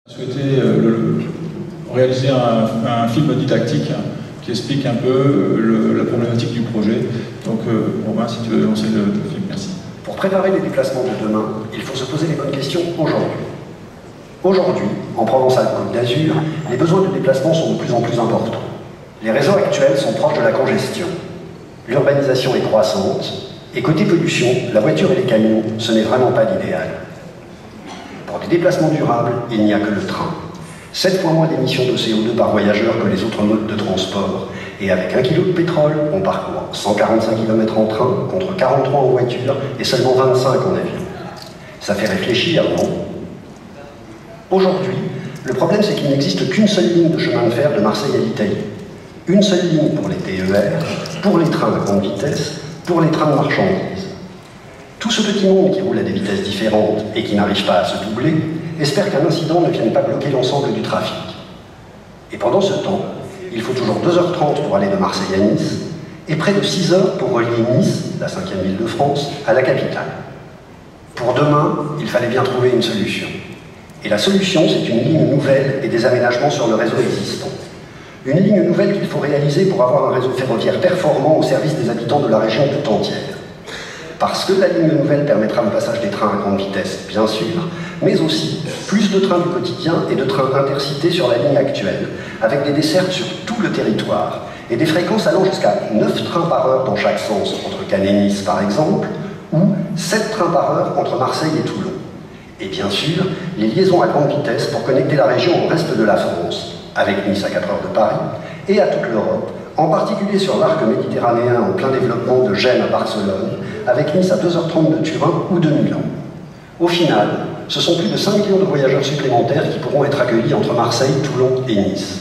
Souhaité réaliser un film didactique qui explique un peu la problématique du projet. Donc, Romain, si tu veux lancer le film, merci. Pour préparer les déplacements de demain, il faut se poser les bonnes questions aujourd'hui. Aujourd'hui, en Provence-Alpes-Côte d'Azur, les besoins de déplacement sont de plus en plus importants. Les réseaux actuels sont proches de la congestion. L'urbanisation est croissante, et côté pollution, la voiture et les camions, ce n'est vraiment pas l'idéal. Pour des déplacements durables, il n'y a que le train. 7 fois moins d'émissions de CO2 par voyageur que les autres modes de transport. Et avec 1 kg de pétrole, on parcourt 145 km en train, contre 43 en voiture et seulement 25 en avion. Ça fait réfléchir, non? Aujourd'hui, le problème c'est qu'il n'existe qu'une seule ligne de chemin de fer de Marseille à l'Italie. Une seule ligne pour les TER, pour les trains à grande vitesse, pour les trains de marchandises. Tout ce petit monde qui roule à des vitesses différentes et qui n'arrive pas à se doubler espère qu'un incident ne vienne pas bloquer l'ensemble du trafic. Et pendant ce temps, il faut toujours 2h30 pour aller de Marseille à Nice et près de 6 heures pour relier Nice, la 5e ville de France, à la capitale. Pour demain, il fallait bien trouver une solution. Et la solution, c'est une ligne nouvelle et des aménagements sur le réseau existant. Une ligne nouvelle qu'il faut réaliser pour avoir un réseau ferroviaire performant au service des habitants de la région tout entière. Parce que la ligne nouvelle permettra le passage des trains à grande vitesse, bien sûr, mais aussi plus de trains du quotidien et de trains intercités sur la ligne actuelle, avec des dessertes sur tout le territoire, et des fréquences allant jusqu'à 9 trains par heure dans chaque sens, entre Cannes et Nice par exemple, ou 7 trains par heure entre Marseille et Toulon. Et bien sûr, les liaisons à grande vitesse pour connecter la région au reste de la France, avec Nice à 4 heures de Paris, et à toute l'Europe, en particulier sur l'arc méditerranéen en plein développement de Gênes à Barcelone, avec Nice à 2h30 de Turin ou de Milan. Au final, ce sont plus de 5 millions de voyageurs supplémentaires qui pourront être accueillis entre Marseille, Toulon et Nice.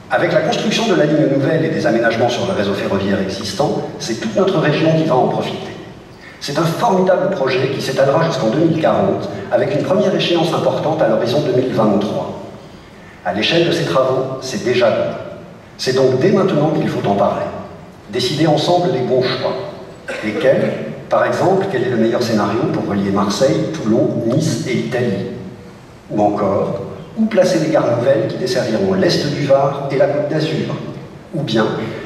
Avec la construction de la ligne nouvelle et des aménagements sur le réseau ferroviaire existant, c'est toute notre région qui va en profiter. C'est un formidable projet qui s'étalera jusqu'en 2040, avec une première échéance importante à l'horizon 2023. À l'échelle de ces travaux, c'est déjà bon. C'est donc dès maintenant qu'il faut en parler. Décider ensemble des bons choix. Lesquels? Par exemple, quel est le meilleur scénario pour relier Marseille, Toulon, Nice et l'Italie? Ou encore, où placer les gares nouvelles qui desserviront l'Est du Var et la Côte d'Azur? Ou bien,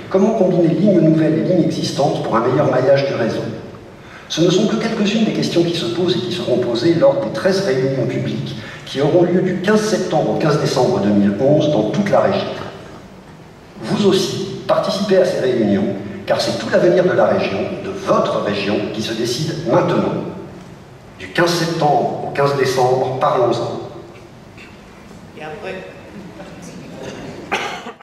comment combiner lignes nouvelles et lignes existantes pour un meilleur maillage du réseau? Ce ne sont que quelques-unes des questions qui se posent et qui seront posées lors des 13 réunions publiques qui auront lieu du 15 septembre au 15 décembre 2011 dans toute la région. Vous aussi, participez à ces réunions, car c'est tout l'avenir de la région, de votre région, qui se décide maintenant. Du 15 septembre au 15 décembre, parlons-en. Et après